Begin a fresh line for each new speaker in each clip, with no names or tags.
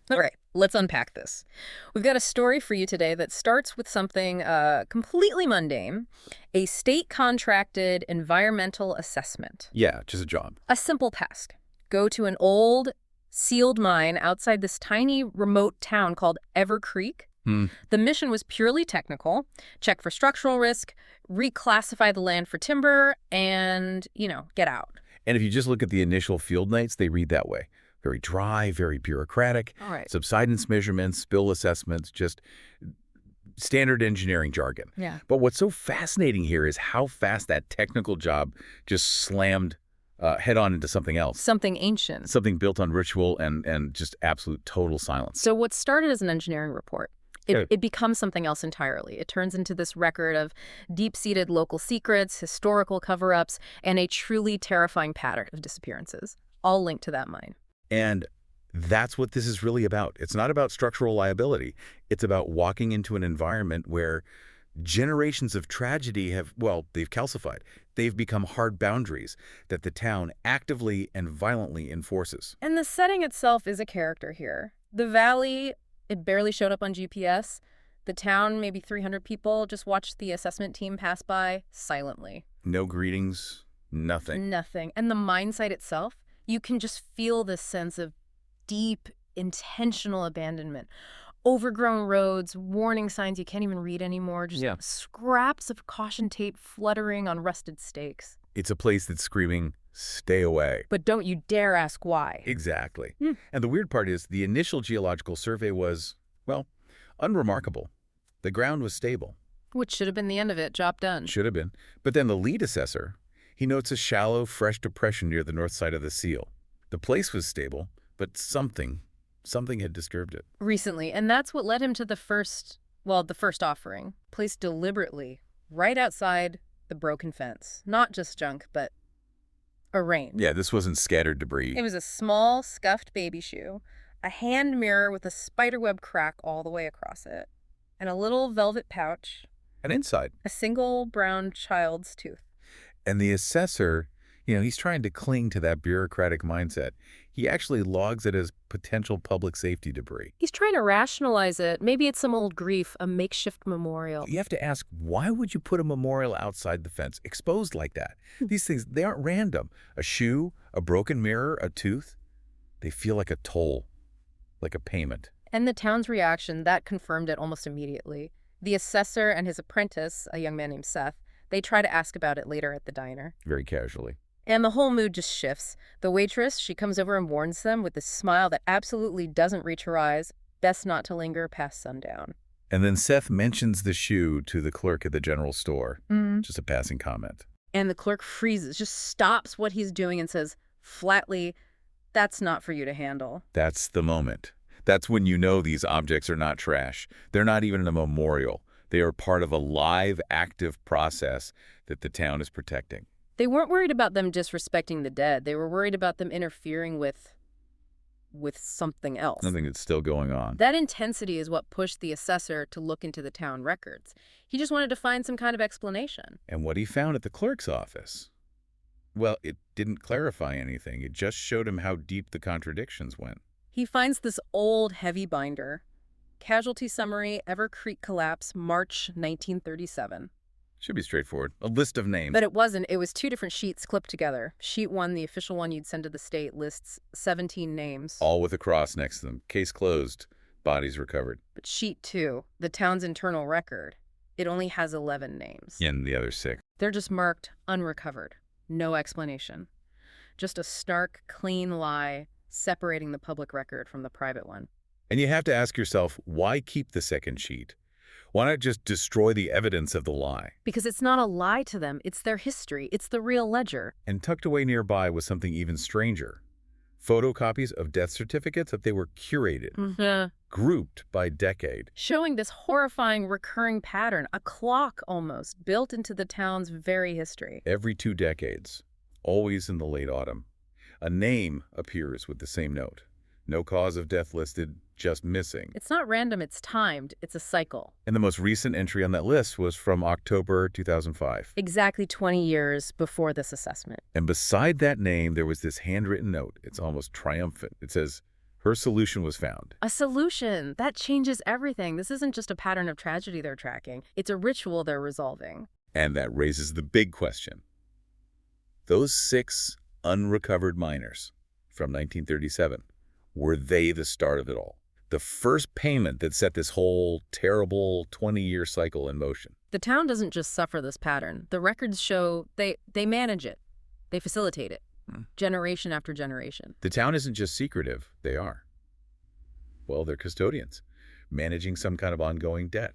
All right, let's unpack this. We've got a story for you today that starts with something completely mundane, a state-contracted environmental assessment.
Yeah, just a job.
A simple task. Go to an old, sealed mine outside this tiny, remote town called Ever Creek. The mission was purely technical. Check for structural risk, reclassify the land for timber, and, get out.
And if you just look at the initial field notes, they read that way. Very dry, very bureaucratic.
All right.
Subsidence measurements, spill assessments, just standard engineering jargon.
Yeah.
But what's so fascinating here is how fast that technical job just slammed head-on into something else.
Something ancient.
Something built on ritual and just absolute total silence.
So what started as an engineering report, it becomes something else entirely. It turns into this record of deep-seated local secrets, historical cover-ups, and a truly terrifying pattern of disappearances, all linked to that mine.
And that's what this is really about. It's not about structural liability. It's about walking into an environment where generations of tragedy they've calcified. They've become hard boundaries that the town actively and violently enforces.
And the setting itself is a character here. The valley, it barely showed up on GPS. The town, maybe 300 people, just watched the assessment team pass by silently.
No greetings, nothing.
Nothing. And the mine site itself, you can just feel this sense of deep, intentional abandonment. Overgrown roads, warning signs you can't even read anymore, just scraps of caution tape fluttering on rusted stakes.
It's a place that's screaming, stay away.
But don't you dare ask why.
Exactly. And the weird part is the initial geological survey was, unremarkable. The ground was stable.
Which should have been the end of it, job done.
Should have been. But then the lead assessor, he notes a shallow, fresh depression near the north side of the seal. The place was stable, but something had disturbed it.
Recently, and that's what led him to the first offering, placed deliberately right outside the broken fence. Not just junk, but arranged.
Yeah, this wasn't scattered debris.
It was a small, scuffed baby shoe, a hand mirror with a spiderweb crack all the way across it, and a little velvet pouch.
And inside,
a single brown child's tooth.
And the assessor, he's trying to cling to that bureaucratic mindset. He actually logs it as potential public safety debris.
He's trying to rationalize it. Maybe it's some old grief, a makeshift memorial.
You have to ask, why would you put a memorial outside the fence, exposed like that? These things, they aren't random. A shoe, a broken mirror, a tooth, they feel like a toll, like a payment.
And the town's reaction, that confirmed it almost immediately. The assessor and his apprentice, a young man named Seth, they try to ask about it later at the diner.
Very casually.
And the whole mood just shifts. The waitress, she comes over and warns them with this smile that absolutely doesn't reach her eyes. Best not to linger past sundown.
And then Seth mentions the shoe to the clerk at the general store. Just a passing comment.
And the clerk freezes, just stops what he's doing and says flatly, that's not for you to handle.
That's the moment. That's when you know these objects are not trash. They're not even a memorial. They are part of a live, active process that the town is protecting.
They weren't worried about them disrespecting the dead. They were worried about them interfering with something else.
Something that's still going on.
That intensity is what pushed the assessor to look into the town records. He just wanted to find some kind of explanation.
And what he found at the clerk's office, it didn't clarify anything. It just showed him how deep the contradictions went.
He finds this old, heavy binder. Casualty summary, Ever Creek collapse, March 1937.
Should be straightforward. A list of names.
But it wasn't. It was two different sheets clipped together. Sheet 1, the official one you'd send to the state, lists 17 names.
All with a cross next to them. Case closed. Bodies recovered.
But Sheet 2, the town's internal record, it only has 11 names.
And the other 6.
They're just marked unrecovered. No explanation. Just a stark, clean lie separating the public record from the private one.
And you have to ask yourself, why keep the second sheet? Why not just destroy the evidence of the lie?
Because it's not a lie to them. It's their history. It's the real ledger.
And tucked away nearby was something even stranger. Photocopies of death certificates that they were curated, grouped by decade.
Showing this horrifying recurring pattern, a clock almost, built into the town's very history.
Every 2 decades, always in the late autumn, a name appears with the same note. No cause of death listed, just missing.
It's not random, it's timed. It's a cycle.
And the most recent entry on that list was from October 2005.
Exactly 20 years before this assessment.
And beside that name, there was this handwritten note. It's almost triumphant. It says, Her solution was found.
A solution. That changes everything. This isn't just a pattern of tragedy they're tracking. It's a ritual they're resolving.
And that raises the big question. Those 6 unrecovered miners from 1937, were they the start of it all? The first payment that set this whole terrible 20-year cycle in motion.
The town doesn't just suffer this pattern. The records show they manage it. They facilitate it, generation after generation.
The town isn't just secretive, they are. Well, they're custodians, managing some kind of ongoing debt.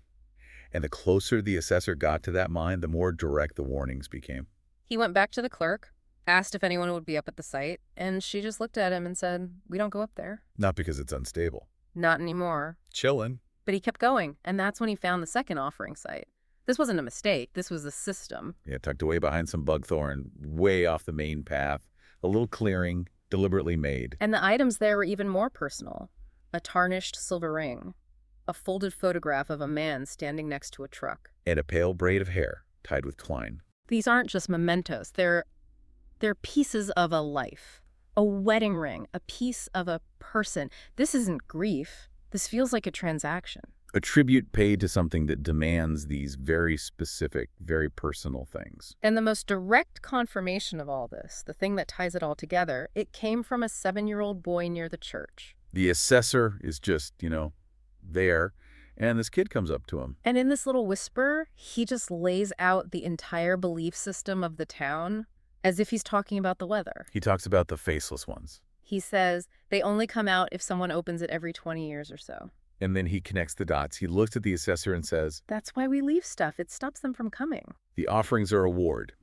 And the closer the assessor got to that mine, the more direct the warnings became.
He went back to the clerk, asked if anyone would be up at the site, and she just looked at him and said, "We don't go up there."
Not because it's unstable.
Not anymore.
Chillin'.
But he kept going, and that's when he found the second offering site. This wasn't a mistake. This was the system.
Yeah, tucked away behind some buckthorn, way off the main path. A little clearing, deliberately made.
And the items there were even more personal. A tarnished silver ring. A folded photograph of a man standing next to a truck.
And a pale braid of hair, tied with twine.
These aren't just mementos. They're pieces of a life. A wedding ring. A piece of a person. This isn't grief. This feels like a transaction.
A tribute paid to something that demands these very specific, very personal things.
And the most direct confirmation of all this, the thing that ties it all together, it came from a 7-year-old boy near the church.
The assessor is just, there, and this kid comes up to him.
And in this little whisper, he just lays out the entire belief system of the town as if he's talking about the weather.
He talks about the faceless ones.
He says they only come out if someone opens it every 20 years or so.
And then he connects the dots. He looks at the assessor and says,
"That's why we leave stuff. It stops them from coming."
The offerings are a ward,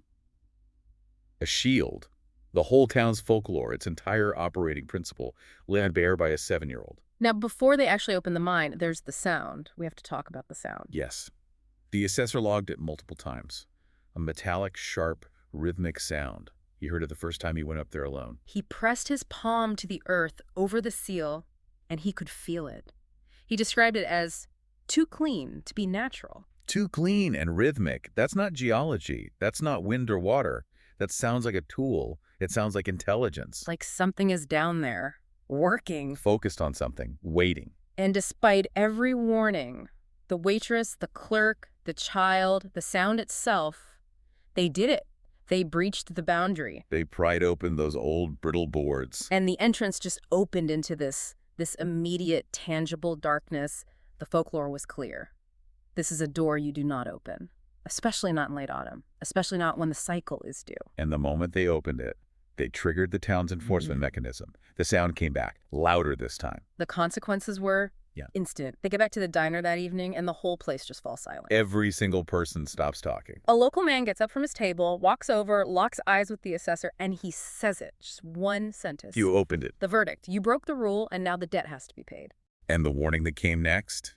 a shield, the whole town's folklore, its entire operating principle, laid bare by a 7-year-old.
Now, before they actually open the mine, there's the sound. We have to talk about the sound.
Yes. The assessor logged it multiple times. A metallic, sharp, rhythmic sound. He heard it the first time he went up there alone.
He pressed his palm to the earth over the seal, and he could feel it. He described it as too clean to be natural.
Too clean and rhythmic. That's not geology. That's not wind or water. That sounds like a tool. It sounds like intelligence.
Like something is down there, working.
Focused on something, waiting.
And despite every warning, the waitress, the clerk, the child, the sound itself, they did it. They breached the boundary.
They pried open those old brittle boards.
And the entrance just opened into this immediate, tangible darkness. The folklore was clear. This is a door you do not open, especially not in late autumn, especially not when the cycle is due.
And the moment they opened it, they triggered the town's enforcement mechanism. The sound came back, louder this time.
The consequences were instant. They get back to the diner that evening, and the whole place just falls silent.
Every single person stops talking.
A local man gets up from his table, walks over, locks eyes with the assessor, and he says it. Just one sentence.
You opened it.
The verdict. You broke the rule, and now the debt has to be paid.
And the warning that came next?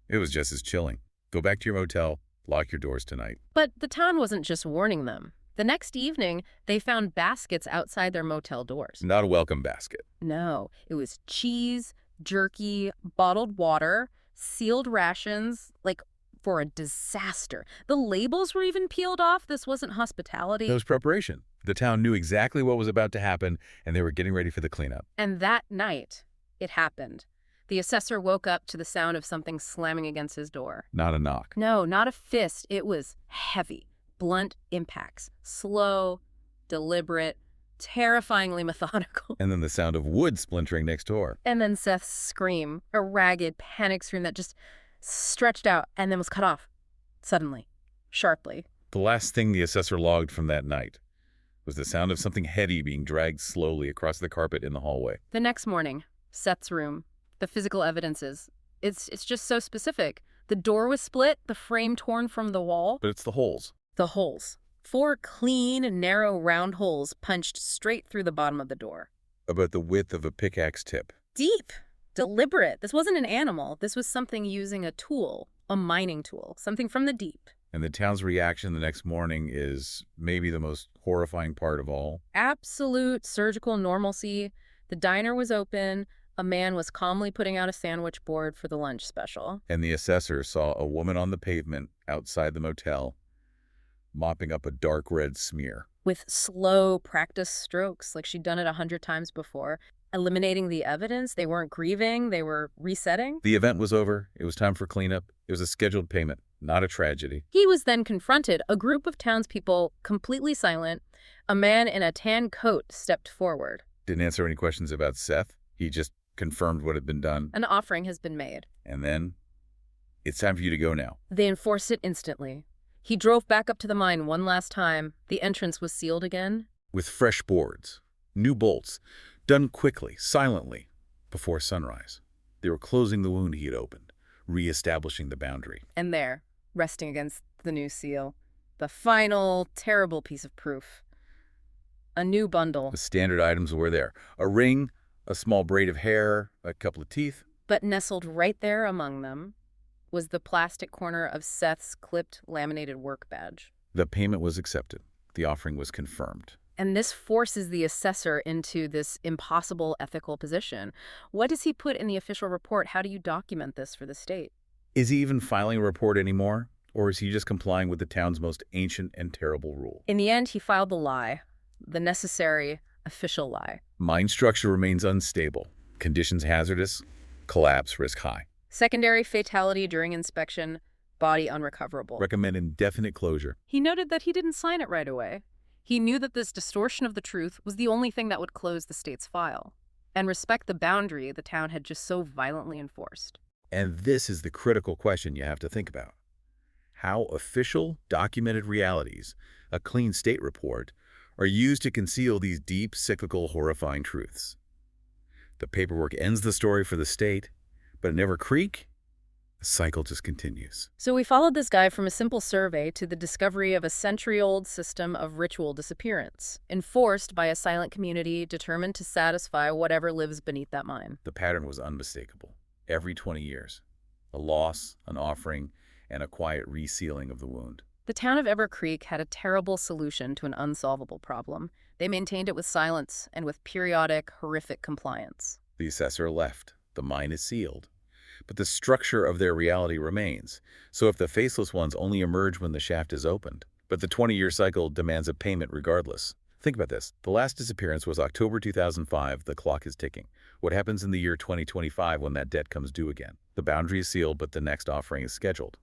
It was just as chilling. Go back to your motel, lock your doors tonight.
But the town wasn't just warning them. The next evening, they found baskets outside their motel doors.
Not a welcome basket.
No, it was cheese, jerky, bottled water, sealed rations, like for a disaster. The labels were even peeled off. This wasn't hospitality.
That was preparation. The town knew exactly what was about to happen, and they were getting ready for the cleanup.
And that night, it happened. The assessor woke up to the sound of something slamming against his door.
Not a knock.
No, not a fist. It was heavy, blunt impacts, slow, deliberate, terrifyingly methodical.
And then the sound of wood splintering next door.
And then Seth's scream, a ragged, panic scream that just stretched out and then was cut off. Suddenly. Sharply.
The last thing the assessor logged from that night was the sound of something heavy being dragged slowly across the carpet in the hallway.
The next morning, Seth's room, the physical evidences. It's just so specific. The door was split, the frame torn from the wall.
But it's the holes.
The holes. 4 clean, narrow, round holes punched straight through the bottom of the door.
About the width of a pickaxe tip.
Deep. Deliberate. This wasn't an animal. This was something using a tool, a mining tool, something from the deep.
And the town's reaction the next morning is maybe the most horrifying part of all.
Absolute surgical normalcy. The diner was open. A man was calmly putting out a sandwich board for the lunch special.
And the assessor saw a woman on the pavement outside the motel, mopping up a dark red smear.
With slow, practiced strokes, like she'd done it 100 times before. eliminating the evidence. They weren't grieving. They were resetting.
The event was over. It was time for cleanup. It was a scheduled payment, not a tragedy.
He was then confronted. A group of townspeople, completely silent. A man in a tan coat stepped forward.
Didn't answer any questions about Seth. He just confirmed what had been done.
An offering has been made.
And then, it's time for you to go now.
They enforced it instantly. He drove back up to the mine one last time. The entrance was sealed again.
With fresh boards, new bolts, done quickly, silently, before sunrise. They were closing the wound he had opened, re-establishing the boundary.
And there, resting against the new seal, the final, terrible piece of proof. A new bundle.
The standard items were there. A ring, a small braid of hair, a couple of teeth.
But nestled right there among them was the plastic corner of Seth's clipped, laminated work badge.
The payment was accepted. The offering was confirmed.
And this forces the assessor into this impossible ethical position. What does he put in the official report? How do you document this for the state?
Is he even filing a report anymore? Or is he just complying with the town's most ancient and terrible rule?
In the end, he filed the lie, the necessary official lie.
Mine structure remains unstable. Conditions hazardous. Collapse risk high.
Secondary fatality during inspection, body unrecoverable.
Recommend indefinite closure.
He noted that he didn't sign it right away. He knew that this distortion of the truth was the only thing that would close the state's file and respect the boundary the town had just so violently enforced.
And this is the critical question you have to think about. How official, documented realities, a clean state report, are used to conceal these deep, cyclical, horrifying truths. The paperwork ends the story for the state, but at Never Creek, the cycle just continues.
So we followed this guy from a simple survey to the discovery of a century-old system of ritual disappearance, enforced by a silent community determined to satisfy whatever lives beneath that mine.
The pattern was unmistakable. Every 20 years, a loss, an offering, and a quiet resealing of the wound.
The town of Ever Creek had a terrible solution to an unsolvable problem. They maintained it with silence and with periodic, horrific compliance.
The assessor left. The mine is sealed. But the structure of their reality remains. So if the faceless ones only emerge when the shaft is opened, but the 20-year cycle demands a payment regardless. Think about this. The last disappearance was October 2005. The clock is ticking. What happens in the year 2025 when that debt comes due again? The boundary is sealed, but the next offering is scheduled.